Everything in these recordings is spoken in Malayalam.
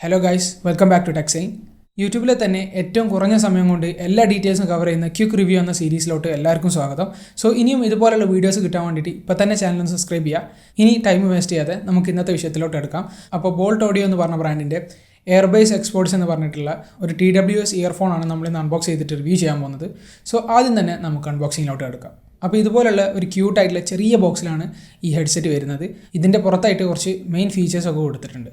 Hello guys, welcome back to ടെക്സൈൻ. യൂട്യൂബിലെ തന്നെ ഏറ്റവും കുറഞ്ഞ സമയം കൊണ്ട് എല്ലാ ഡീറ്റെയിൽസും കവർ ചെയ്യുന്ന ക്വിക്ക് റിവ്യൂ എന്ന സീരീസിലോട്ട് എല്ലാവർക്കും സ്വാഗതം. സോ ഇനിയും ഇതുപോലുള്ള വീഡിയോസ് കിട്ടാൻ വേണ്ടിയിട്ട് ഇപ്പോൾ തന്നെ ചാനൽ സബ്സ്ക്രൈബ് ചെയ്യുക. ഇനി ടൈം വേസ്റ്റ് ചെയ്യാതെ നമുക്ക് ഇന്നത്തെ വിഷയത്തിലോട്ട് എടുക്കാം. അപ്പോൾ ബോൾട്ട് ഓഡിയോ എന്ന് പറഞ്ഞ ബ്രാൻഡിൻ്റെ എയർബേസ് എക്സ്പോഡ്സ് എന്ന് പറഞ്ഞിട്ടുള്ള ഒരു TWS ഇയർഫോണാണ് നമ്മളിന്ന് അൺബോക്സ് ചെയ്തിട്ട് റിവ്യൂ ചെയ്യാൻ പോകുന്നത്. സോ ആദ്യം തന്നെ നമുക്ക് അൺബോക്സിങ്ങിലോട്ട് എടുക്കാം. അപ്പോൾ ഇതുപോലുള്ള ഒരു ക്യൂട്ടായിട്ടുള്ള ചെറിയ ബോക്സിലാണ് ഈ ഹെഡ്സെറ്റ് വരുന്നത്. ഇതിൻ്റെ പുറത്തായിട്ട് കുറച്ച് മെയിൻ ഫീച്ചേഴ്സൊക്കെ കൊടുത്തിട്ടുണ്ട്.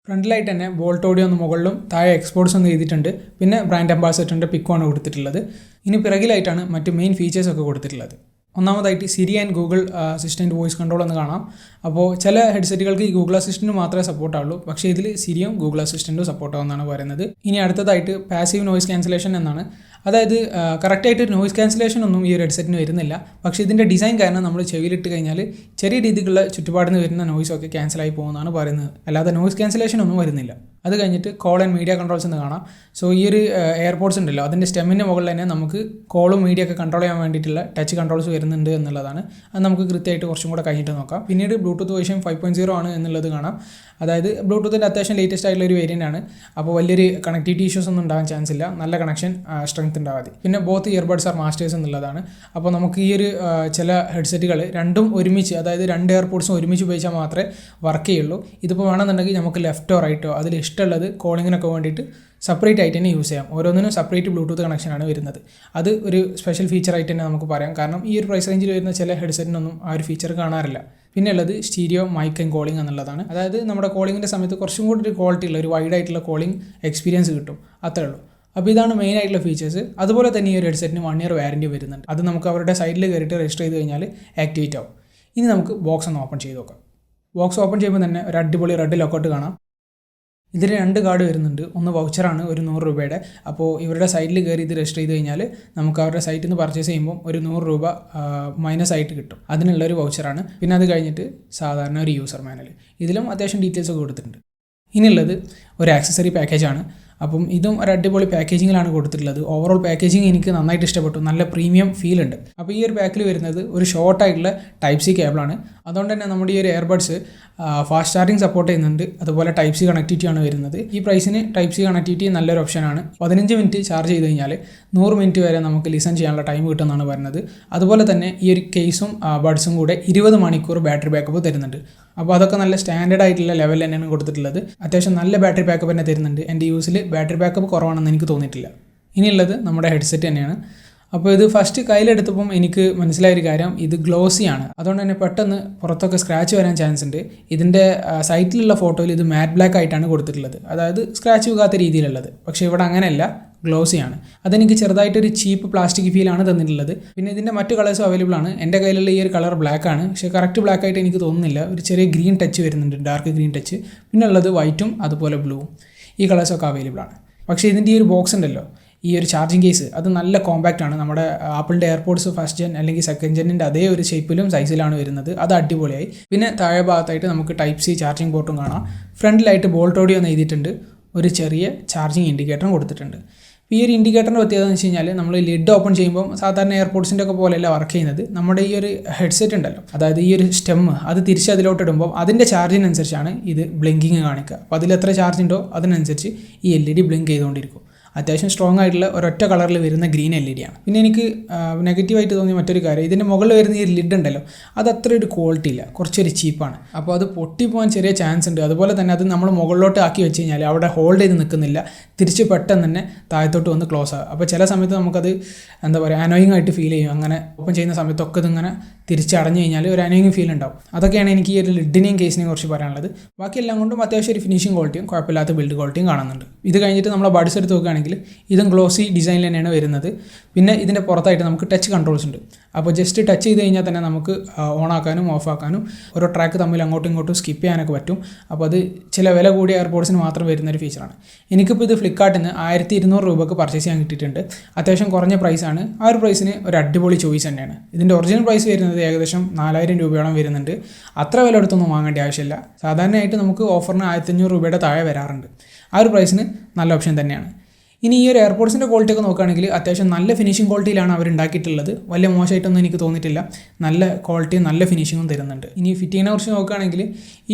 ഫ്രണ്ടിലായിട്ട് തന്നെ ബോൾട്ട് ഓഡിയോ ഒന്ന് മുകളിലും താഴെ എക്സ്പോർട്സ് ഒന്ന് ചെയ്തിട്ടുണ്ട്. പിന്നെ ബ്രാൻഡ് അംബാസഡറിൻ്റെ പിക്കുമാണ് കൊടുത്തിട്ടുള്ളത്. ഇനി പിറകിലായിട്ടാണ് മറ്റ് മെയിൻ ഫീച്ചേഴ്സൊക്കെ കൊടുത്തിട്ടുള്ളത്. ഒന്നാമതായിട്ട് Siri and Google assistant voice control എന്ന് കാണാം. അപ്പോൾ ചില ഹെഡ്സെറ്റുകൾക്ക് ഈ ഗൂഗിൾ അസിസ്റ്റൻറ്റ് മാത്രമേ സപ്പോർട്ടാവുള്ളൂ, പക്ഷേ ഇതിൽ സിരിയും ഗൂഗിൾ അസിസ്റ്റൻറ്റും സപ്പോർട്ടാവുമെന്നാണ് പറയുന്നത്. ഇനി അടുത്തതായിട്ട് പാസീവ് നോയിസ് ക്യാൻസലേഷൻ എന്നാണ്. അതായത് കറക്റ്റായിട്ട് നോയിസ് ക്യാൻസലേഷൻ ഒന്നും ഈ ഒരു ഹെഡ്സെറ്റിന് വരുന്നില്ല. പക്ഷേ ഇതിൻ്റെ ഡിസൈൻ കാരണം നമ്മൾ ചെവിയിലിട്ട് കഴിഞ്ഞാൽ ചെറിയ രീതിക്കുള്ള ചുറ്റുപാടിൽ നിന്ന് വരുന്ന നോയിസൊക്കെ ക്യാൻസലായി പോകുമെന്നാണ് പറയുന്നത്. അല്ലാതെ നോയിസ് ക്യാൻസലേഷൻ ഒന്നും വരുന്നില്ല. അത് കഴിഞ്ഞിട്ട് കോൾ ആൻഡ് മീഡിയ കൺട്രോൾസ് എന്ന് കാണാം. സോ ഈ ഒരു എയർപോഡ്സ് ഉണ്ടല്ലോ, അതിൻ്റെ സ്റ്റെമ്മിൻ്റെ മുകളിൽ തന്നെ നമുക്ക് കോളും മീഡിയ ഒക്കെ കൺട്രോൾ ചെയ്യാൻ വേണ്ടിയിട്ടുള്ള ടച്ച് കൺട്രോൾസ് വരുന്നുണ്ട് എന്നുള്ളതാണ്. അത് നമുക്ക് കൃത്യമായിട്ട് കുറച്ചും കൂടെ കഴിഞ്ഞിട്ട് നോക്കാം. പിന്നീട് ബ്ലൂടൂത്ത് വേർഷൻ 5.0 ആണ് എന്നുള്ളത് കാണാം. അതായത് ബ്ലൂടൂത്തിൻ്റെ അത്യാവശ്യം ലേറ്റസ്റ്റ് ആയിട്ടുള്ള ഒരു വേരിയൻ്റ് ആണ്. അപ്പോൾ വലിയൊരു കണക്ടിവിറ്റി ഇഷ്യൂസ് ഒന്നും ഉണ്ടാകാൻ ചാൻസ് ഇല്ല. നല്ല കണക്ഷൻ സ്ട്രെങ്ത് ഉണ്ടാവാതെ. പിന്നെ ബോത്ത് ഇയർബഡ്സ് ആർ മാസ്റ്റേഴ്സ് എന്നുള്ളതാണ്. അപ്പോൾ നമുക്ക് ഈ ഒരു ചില ഹെഡ്സെറ്റുകൾ രണ്ടും ഒരുമിച്ച്, അതായത് രണ്ട് എയർപോഡ്സും ഒരുമിച്ച് ഉപയോഗിച്ചാൽ മാത്രമേ വർക്ക് ചെയ്യുള്ളൂ. ഇതിപ്പോൾ വേണമെന്നുണ്ടെങ്കിൽ നമുക്ക് ലെഫ്റ്റോ റൈറ്റോ അതിൽ ഇഷ്ടമുള്ളത് കോളിങ്ങിനൊക്കെ വേണ്ടിയിട്ട് സെപ്പറേറ്റ് ആയിട്ട് തന്നെ യൂസ് ചെയ്യാം. ഓരോന്നിനും സെപ്പറേറ്റ് ബ്ലൂടൂത്ത് കണക്ഷനാണ് വരുന്നത്. അത് ഒരു സ്പെഷ്യൽ ഫീച്ചറായിട്ട് തന്നെ നമുക്ക് പറയാം. കാരണം ഈ ഒരു പ്രൈസ് റേഞ്ചിൽ വരുന്ന ചില ഹെഡ്സെറ്റിനൊന്നും ആ ഒരു ഫീച്ചർ കാണാറില്ല. പിന്നെ ഉള്ളത് സ്റ്റീരിയോ മൈക്ക് ആൻഡ് കോളിംഗ് എന്നുള്ളതാണ്. അതായത് നമ്മുടെ കോളിങ്ങിൻ്റെ സമയത്ത് കുറച്ചും കൂടി ഒരു ക്വാളിറ്റി ഉള്ള ഒരു വൈഡ് ആയിട്ടുള്ള കോളിംഗ് എക്സ്പീരിയൻസ് കിട്ടും. അത്രേ ഉള്ളൂ. അപ്പോൾ ഇതാണ് മെയിൻ ആയിട്ടുള്ള ഫീച്ചേഴ്സ്. അതുപോലെ തന്നെ ഈ ഒരു ഹെഡ്സെറ്റിന് 1 year വാറൻറ്റി വരുന്നുണ്ട്. അത് നമുക്ക് അവരുടെ സൈഡിൽ കയറിയിട്ട് രജിസ്റ്റർ ചെയ്ത് കഴിഞ്ഞാൽ ആക്ടിവേറ്റ് ആവും. ഇനി നമുക്ക് ബോക്സ് ഒന്ന് ഓപ്പൺ ചെയ്ത് നോക്കാം. ബോക്സ് ഓപ്പൺ ചെയ്യുമ്പോൾ തന്നെ ഒരു അടിപൊളി റെഡ് ലോക്കൗട്ട് കാണാം. ഇതിൽ 2 കാർഡ് വരുന്നുണ്ട്. ഒന്ന് വൗച്ചറാണ്, ഒരു 100 രൂപയുടെ. അപ്പോൾ ഇവരുടെ സൈറ്റിൽ കയറി ഇത് രജിസ്റ്റർ ചെയ്ത് കഴിഞ്ഞാൽ നമുക്ക് അവരുടെ സൈറ്റിൽ നിന്ന് പർച്ചേസ് ചെയ്യുമ്പോൾ ഒരു 100 രൂപ മൈനസ് ആയിട്ട് കിട്ടും. അതിനുള്ളൊരു വൗച്ചറാണ്. പിന്നെ അത് കഴിഞ്ഞിട്ട് സാധാരണ ഒരു യൂസർ മാനുവൽ. ഇതിലും അത്യാവശ്യം ഡീറ്റെയിൽസ് ഒക്കെ കൊടുത്തിട്ടുണ്ട്. ഇനിയുള്ളത് ഒരു ആക്സസറി പാക്കേജാണ്. അപ്പം ഇതും ഒരു അടിപൊളി പാക്കേജിങ്ങിലാണ് കൊടുത്തിട്ടുള്ളത്. ഓവറോൾ പാക്കേജിങ് എനിക്ക് നന്നായിട്ട് ഇഷ്ടപ്പെട്ടു. നല്ല പ്രീമിയം ഫീൽ ഉണ്ട്. അപ്പോൾ ഈ ഒരു പാക്കിൽ വരുന്നത് ഒരു ഷോർട്ടായിട്ടുള്ള Type-C കേബിളാണ്. അതുകൊണ്ട് തന്നെ നമ്മുടെ ഈ ഒരു എയർബഡ്സ് ഫാസ്റ്റ് ചാർജിങ് സപ്പോർട്ട് ചെയ്യുന്നുണ്ട്. അതുപോലെ Type-C കണക്ടിവിറ്റിയാണ് വരുന്നത്. ഈ പ്രൈസിന് Type-C കണക്ടിവിറ്റി നല്ലൊരു ഓപ്ഷനാണ്. 15 മിനിറ്റ് ചാർജ് ചെയ്ത് കഴിഞ്ഞാൽ 100 മിനിറ്റ് വരെ നമുക്ക് ലിസൺ ചെയ്യാനുള്ള ടൈം കിട്ടുമെന്നാണ് പറയുന്നത്. അതുപോലെ തന്നെ ഈ ഒരു കേസും ബഡ്സും കൂടെ 20 മണിക്കൂർ ബാറ്ററി ബാക്കപ്പ് തരുന്നുണ്ട്. അപ്പോൾ അതൊക്കെ നല്ല സ്റ്റാൻഡേർഡ് ആയിട്ടുള്ള ലെവൽ തന്നെയാണ് കൊടുത്തിട്ടുള്ളത്. അത്യാവശ്യം നല്ല ബാറ്ററി ബാക്കപ്പ് തന്നെ തരുന്നുണ്ട്. എൻ്റെ യൂസിൽ ബാറ്ററി ബാക്കപ്പ് കുറവാണെന്ന് എനിക്ക് തോന്നിയിട്ടില്ല. ഇനിയുള്ളത് നമ്മുടെ ഹെഡ്സെറ്റ് തന്നെയാണ്. അപ്പോൾ ഇത് ഫസ്റ്റ് കയ്യിലെടുത്തപ്പം എനിക്ക് മനസ്സിലായൊരു കാര്യം, ഇത് ഗ്ലോസിയാണ്. അതുകൊണ്ട് തന്നെ പെട്ടെന്ന് പുറത്തൊക്കെ സ്ക്രാച്ച് വരാൻ ചാൻസ് ഉണ്ട്. ഇതിൻ്റെ സൈറ്റിലുള്ള ഫോട്ടോയിൽ ഇത് മാറ്റ് ബ്ലാക്ക് ആയിട്ടാണ് കൊടുത്തിട്ടുള്ളത്, അതായത് സ്ക്രാച്ച് വീകാത്ത രീതിയിലുള്ളത്. പക്ഷേ ഇവിടെ അങ്ങനെയല്ല, ഗ്ലോസിയാണ്. അതെനിക്ക് ചെറുതായിട്ടൊരു ചീപ്പ് പ്ലാസ്റ്റിക് ഫീലാണ് തന്നിട്ടുള്ളത്. പിന്നെ ഇതിൻ്റെ മറ്റു കളേഴ്സും അവൈലബിൾ ആണ്. എൻ്റെ കയ്യിലുള്ള ഈ ഒരു കളർ ബ്ലാക്ക് ആണ്, പക്ഷേ കറക്റ്റ് ബ്ലാക്ക് ആയിട്ട് എനിക്ക് തോന്നുന്നില്ല. ഒരു ചെറിയ ഗ്രീൻ ടച്ച് വരുന്നുണ്ട്, ഡാർക്ക് ഗ്രീൻ ടച്ച്. പിന്നെ ഉള്ളത് വൈറ്റും അതുപോലെ ബ്ലൂവും. ഈ കളേഴ്സൊക്കെ അവൈലബിൾ ആണ്. പക്ഷേ ഇതിൻ്റെ ഈ ഒരു ബോക്സ് ഉണ്ടല്ലോ, ഈ ഒരു ചാർജിങ് കേസ്, അത് നല്ല കോമ്പാക്റ്റ് ആണ്. നമ്മുടെ ആപ്പിളിൻ്റെ എയർപോഡ്സ് ഫസ്റ്റ് ജെൻ അല്ലെങ്കിൽ സെക്കൻഡ് ജെന്നിൻ്റെ അതേ ഒരു ഷേപ്പിലും സൈസിലാണ് വരുന്നത്. അത് അടിപൊളിയായി. പിന്നെ താഴെ ഭാഗത്തായിട്ട് നമുക്ക് Type-C ചാർജിങ് പോർട്ടും കാണാം. ഫ്രണ്ടിലായിട്ട് ബോൾട്ട് ഓഡിയോ എന്ന് എഴുതിയിട്ടുണ്ട്. ഒരു ചെറിയ ചാർജിങ് ഇൻഡിക്കേറ്ററും കൊടുത്തിട്ടുണ്ട്. ഈ ഒരു ഇൻഡിക്കേറ്ററിൻ്റെ പ്രത്യേകത എന്ന് വെച്ച് കഴിഞ്ഞാൽ നമ്മൾ ലിഡ് ഓപ്പൺ ചെയ്യുമ്പോൾ സാധാരണ എയർപോഡ്സിൻ്റെ ഒക്കെ പോലെയല്ല വർക്ക് ചെയ്യുന്നത്. നമ്മുടെ ഈ ഒരു ഹെഡ്സെറ്റ് ഉണ്ടല്ലോ, അതായത് ഈ ഒരു സ്റ്റെമ്മ് അത് തിരിച്ച് അതിലോട്ട് ഇടുമ്പോൾ അതിൻ്റെ ചാർജിനനുസരിച്ചാണ് ഇത് ബ്ലിങ്കിങ് കാണിക്കുക. അപ്പോൾ അതിലെത്ര ചാർജ് ഉണ്ടോ അതിനനുസരിച്ച് ഈ LED ബ്ലിങ്ക് ചെയ്തുകൊണ്ടിരിക്കും. അത്യാവശ്യം സ്ട്രോങ് ആയിട്ടുള്ള ഒരൊറ്റ കളറിൽ വരുന്ന ഗ്രീൻ LED ആണ്. പിന്നെ എനിക്ക് നെഗറ്റീവായിട്ട് തോന്നിയ മറ്റൊരു കാര്യം, ഇതിൻ്റെ മുകളിൽ വരുന്ന ഈ ലിഡ് ഉണ്ടല്ലോ, അത് അത്ര ഒരു ക്വാളിറ്റി ഇല്ല, കുറച്ചൊരു ചീപ്പാണ്. അപ്പോൾ അത് പൊട്ടിപ്പോകാൻ ചെറിയ ചാൻസ് ഉണ്ട്. അതുപോലെ തന്നെ അത് നമ്മൾ മുകളിലോട്ട് ആക്കി വെച്ച് കഴിഞ്ഞാൽ അവിടെ ഹോൾഡ് ചെയ്ത് നിൽക്കുന്നില്ല, തിരിച്ച് പെട്ടെന്ന് തന്നെ താഴത്തോട്ട് വന്ന് ക്ലോസ് ആകും. അപ്പോൾ ചില സമയത്ത് നമുക്കത് എന്താ പറയുക, അനോയിങ് ആയിട്ട് ഫീൽ ചെയ്യും. അങ്ങനെ ഓപ്പൺ ചെയ്യുന്ന സമയത്തൊക്കെ ഇതിങ്ങനെ തിരിച്ചടഞ്ഞു കഴിഞ്ഞാൽ ഒരു അനോയിങ് ഫീൽ ഉണ്ടാവും. അതൊക്കെയാണ് എനിക്ക് ഈ ഒരു ലിഡിനെയും കേസിനെയും കുറിച്ച് പറയാനുള്ളത്. ബാക്കിയെല്ലാം കൊണ്ടും അത്യാവശ്യം ഒരു ഫിനിഷിംഗ് ക്വാളിറ്റിയും കുഴപ്പമില്ലാത്ത ബിൽഡ് ക്വാളിറ്റിയും കാണുന്നുണ്ട്. ഇത് കഴിഞ്ഞിട്ട് നമ്മൾ ബഡ്സ് എടുത്ത് നോക്കുകയാണെങ്കിൽ ഇതും ഗ്ലോസി ഡിസൈനിൽ തന്നെയാണ് വരുന്നത്. പിന്നെ ഇതിൻ്റെ പുറത്തായിട്ട് നമുക്ക് ടച്ച് കൺട്രോൾസ് ഉണ്ട്. അപ്പോൾ ജസ്റ്റ് ടച്ച് ചെയ്ത് കഴിഞ്ഞാൽ തന്നെ നമുക്ക് ഓൺ ആക്കാനും ഓഫ് ആക്കാനും ഓരോ ട്രാക്ക് തമ്മിൽ അങ്ങോട്ടും ഇങ്ങോട്ടും സ്കിപ്പ് ചെയ്യാനൊക്കെ പറ്റും. അപ്പോൾ അത് ചില വില കൂടിയ എയർപോഡ്സിന് മാത്രം വരുന്നൊരു ഫീച്ചറാണ്. എനിക്കിപ്പോൾ ഇത് ഫ്ലിപ്കാർട്ടിൽ നിന്ന് 1200 രൂപയ്ക്ക് പർച്ചേസ് ചെയ്യാൻ കിട്ടിയിട്ടുണ്ട്. അത്യാവശ്യം കുറഞ്ഞ പ്രൈസാണ്. ആ ഒരു പ്രൈസിന് ഒരു അടിപൊളി ചോയ്സ് തന്നെയാണ്. ഇതിൻ്റെ ഒറിജിനൽ പ്രൈസ് വരുന്നത് ഏകദേശം 4000 രൂപയോളം വരുന്നുണ്ട്. അത്ര വില എടുത്തൊന്നും വാങ്ങേണ്ട ആവശ്യമില്ല. സാധാരണയായിട്ട് നമുക്ക് ഓഫറിന് 1500 രൂപയുടെ താഴെ വരാറുണ്ട്. ആ ഒരു പ്രൈസിന് നല്ല ഓപ്ഷൻ തന്നെയാണ്. ഇനി ഈ ഒരു എയർപോഡ്സിൻ്റെ ക്വാളിറ്റി ഒക്കെ നോക്കുകയാണെങ്കിൽ അത്യാവശ്യം നല്ല ഫിനിഷിംഗ് ക്വാളിറ്റിയിലാണ് അവർ ഉണ്ടാക്കിയിട്ടുള്ളത്. വലിയ മോശമായിട്ടൊന്നും എനിക്ക് തോന്നിയിട്ടില്ല. നല്ല ക്വാളിറ്റിയും നല്ല ഫിനിഷിങ്ങും തരുന്നുണ്ട്. ഇനി ഫിറ്റിങ്ങിനെ കുറിച്ച് നോക്കുകയാണെങ്കിൽ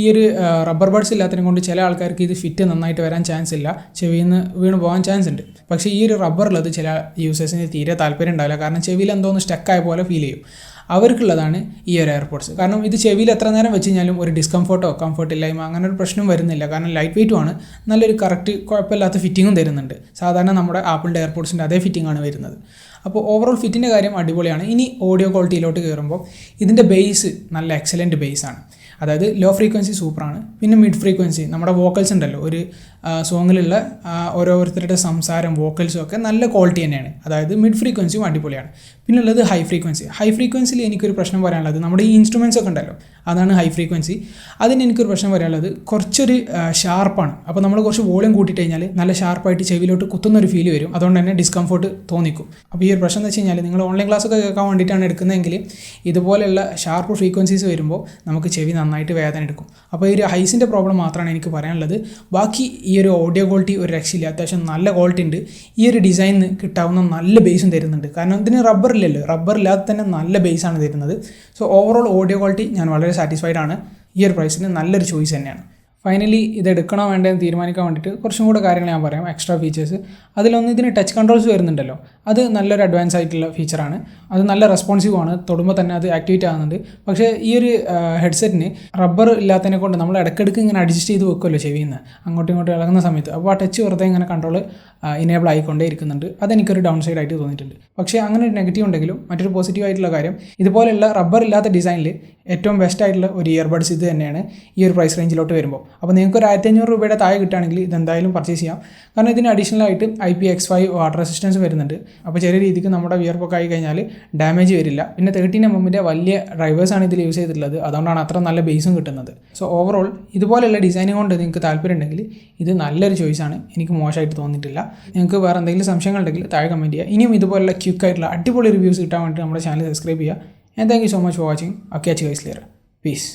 ഈ ഒരു റബ്ബർ ബഡ്സ് ഇല്ലാത്തതിനെ കൊണ്ട് ചില ആൾക്കാർക്ക് ഇത് ഫിറ്റ് നന്നായിട്ട് വരാൻ ചാൻസ് ഇല്ല, ചെവിയിൽ നിന്ന് വീണ് പോകാൻ ചാൻസ് ഉണ്ട്. പക്ഷേ ഈ ഒരു റബ്ബറുള്ളത് ചില യൂസേഴ്സിന് തീരെ താല്പര്യം ഉണ്ടാവില്ല. കാരണം ചെവിയിൽ എന്തോന്ന് സ്റ്റക്കായ പോലെ ഫീൽ ചെയ്യും. അവർക്കുള്ളതാണ് ഈ ഒരു എയർപോഡ്സ്. കാരണം ഇത് ചെവിയിൽ എത്ര നേരം വെച്ച് കഴിഞ്ഞാലും ഒരു ഡിസ്കംഫർട്ടോ കംഫർട്ടില്ലായ്മ അങ്ങനെ ഒരു പ്രശ്നം വരുന്നില്ല. കാരണം ലൈറ്റ് വെയ്റ്റും ആണ്, നല്ലൊരു കറക്റ്റ് കുഴപ്പമില്ലാത്ത ഫിറ്റിങ്ങും തരുന്നുണ്ട്. സാധാരണ നമ്മുടെ ആപ്പിളിൻ്റെ എയർപോഡ്സിൻ്റെ അതേ ഫിറ്റിംഗ് ആണ് വരുന്നത്. അപ്പോൾ ഓവറോൾ ഫിറ്റിൻ്റെ കാര്യം അടിപൊളിയാണ്. ഇനി ഓഡിയോ ക്വാളിറ്റിയിലോട്ട് കയറുമ്പോൾ ഇതിൻ്റെ ബേസ് നല്ല എക്സലൻറ്റ് ബേസാണ്. അതായത് ലോ ഫ്രീക്വൻസി സൂപ്പറാണ്. പിന്നെ മിഡ് ഫ്രീക്വൻസി നമ്മുടെ വോക്കൽസ് ഉണ്ടല്ലോ, ഒരു സോങ്ങിലുള്ള ഓരോരുത്തരുടെ സംസാരം വോക്കൽസും ഒക്കെ നല്ല ക്വാളിറ്റി തന്നെയാണ്. അതായത് മിഡ് ഫ്രീക്വൻസിയും അടിപൊളിയാണ്. പിന്നെ ഉള്ളത് ഹൈ ഫ്രീക്വൻസി. ഹൈ ഫ്രീക്വൻസിയിൽ എനിക്കൊരു പ്രശ്നം പറയാനുള്ളത് നമ്മുടെ ഈ ഇൻസ്ട്രുമെൻറ്റ്സ് ഒക്കെ ഉണ്ടല്ലോ, അതാണ് ഹൈ ഫ്രീക്വൻസി. അതിന് എനിക്കൊരു പ്രശ്നം പറയാനുള്ളത് കുറച്ചൊരു ഷാർപ്പാണ്. അപ്പോൾ നമ്മൾ കുറച്ച് വോളിയം കൂട്ടിയിട്ട് കഴിഞ്ഞാൽ നല്ല ഷാർപ്പായിട്ട് ചെവിയിലോട്ട് കുത്തുന്നൊരു ഫീൽ വരും. അതുകൊണ്ട് തന്നെ ഡിസ്കംഫർട്ട് തോന്നിക്കും. അപ്പോൾ ഈ ഒരു പ്രശ്നം എന്ന് വെച്ച് കഴിഞ്ഞാൽ നിങ്ങൾ ഓൺലൈൻ ക്ലാസ്സൊക്കെ കേൾക്കാൻ വേണ്ടിയിട്ടാണ് എടുക്കുന്നതെങ്കിൽ ഇതുപോലെയുള്ള ഷാർപ്പ് ഫ്രീക്വൻസീസ് വരുമ്പോൾ നമുക്ക് ചെവി നന്നായിട്ട് വേദന എടുക്കും. അപ്പോൾ ഈ ഒരു ഹൈസിൻ്റെ പ്രോബ്ലം മാത്രമാണ് എനിക്ക് പറയാനുള്ളത്. ബാക്കി ഈ ഒരു ഓഡിയോ ക്വാളിറ്റി ഒരു രക്ഷയില്ല, അത്യാവശ്യം നല്ല ക്വാളിറ്റി ഉണ്ട്. ഈ ഒരു ഡിസൈനിന് കിട്ടാവുന്ന നല്ല ബേസും തരുന്നുണ്ട്. കാരണം ഇതിന് റബ്ബർ ഇല്ലല്ലോ, റബ്ബർ ഇല്ലാതെ തന്നെ നല്ല ബേസാണ് തരുന്നത്. സോ ഓവറോൾ ഓഡിയോ ക്വാളിറ്റി ഞാൻ വളരെ സാറ്റിസ്ഫൈഡ് ആണ്. ഈ ഒരു പ്രൈസിന് നല്ലൊരു ചോയ്സ് തന്നെയാണ്. ഫൈനലി ഇത് എടുക്കണോ വേണ്ടതെന്ന് തീരുമാനിക്കാൻ വേണ്ടിയിട്ട് കുറച്ചും കൂടെ കാര്യങ്ങൾ ഞാൻ പറയാം, എക്സ്ട്രാ ഫീച്ചേഴ്സ്. അതിലൊന്ന് ഇതിന് ടച്ച് കൺട്രോൾസ് വരുന്നുണ്ടല്ലോ, അത് നല്ലൊരു അഡ്വാൻസ് ആയിട്ടുള്ള ഫീച്ചറാണ്. അത് നല്ല റെസ്പോൺസീവ് ആണ്, തൊടുമ്പോൾ തന്നെ അത് ആക്ടിവേറ്റ് ആകുന്നുണ്ട്. പക്ഷേ ഈ ഒരു ഹെഡ്സെറ്റിന് റബ്ബർ ഇല്ലാത്തതിനെ കൊണ്ട് നമ്മൾ ഇടയ്ക്കിടയ്ക്ക് ഇങ്ങനെ അഡ്ജസ്റ്റ് ചെയ്ത് വെക്കുമല്ലോ ചെവിയിൽ നിന്ന് അങ്ങോട്ടും ഇങ്ങോട്ടും ഇളകുന്ന സമയത്ത്. അപ്പോൾ ആ ടച്ച് വെറുതെ ഇങ്ങനെ കൺട്രോൾ ഇനേബിൾ ആയിക്കൊണ്ടേ ഇരിക്കുന്നുണ്ട്. അതെനിക്കൊരു ഡൗൺ സൈഡ് ആയിട്ട് തോന്നിയിട്ടുണ്ട്. പക്ഷേ അങ്ങനെ ഒരു നെഗറ്റീവ് ഉണ്ടെങ്കിലും മറ്റൊരു പോസിറ്റീവ് ആയിട്ടുള്ള കാര്യം, ഇതുപോലെയുള്ള റബ്ബർ ഇല്ലാത്ത ഡിസൈനിൽ ഏറ്റവും ബെസ്റ്റ് ആയിട്ടുള്ള ഒരു ഇയർബഡ്സ് ഇത് തന്നെയാണ് ഈ ഒരു പ്രൈസ് റേഞ്ചിലോട്ട് വരുമ്പോൾ. അപ്പോൾ നിങ്ങൾക്ക് ഒരു 1500 രൂപയുടെ താഴെ കിട്ടുകയാണെങ്കിൽ ഇതെന്തായാലും പർച്ചേസ് ചെയ്യാം. കാരണം ഇതിന് അഡീഷണൽ ആയിട്ട് IPX5 വാട്ടർ റെസിസ്റ്റൻസ് വരുന്നുണ്ട്. അപ്പോൾ ചെറിയ രീതിക്ക് നമ്മുടെ വിയർപ്പൊക്കെ ആയി കഴിഞ്ഞാൽ ഡാമേജ് വരില്ല. പിന്നെ 13mm വലിയ ഡ്രൈവേഴ്സാണ് ഇതിൽ യൂസ് ചെയ്തിട്ടുള്ളത്. അതുകൊണ്ടാണ് അത്ര നല്ല ബേസും കിട്ടുന്നത്. സോ ഓവറോൾ ഇതുപോലെയുള്ള ഡിസൈനിങ് കൊണ്ട് നിങ്ങൾക്ക് താല്പര്യം ഉണ്ടെങ്കിൽ ഇത് നല്ലൊരു ചോയ്സാണ്. എനിക്ക് മോശമായിട്ട് തോന്നിയിട്ടില്ല. നിങ്ങൾക്ക് വേറെ എന്തെങ്കിലും സംശയങ്ങളുണ്ടെങ്കിൽ താഴെ കമൻറ്റ് ചെയ്യുക. ഇനിയും ഇതുപോലുള്ള ക്വിക്കായിട്ടുള്ള അടിപൊളി റിവ്യൂസ് കിട്ടാൻ വേണ്ടി നമ്മുടെ ചാനൽ സബ്സ്ക്രൈബ് ചെയ്യുക. And thank you so much for watching. I'll catch you guys later. Peace.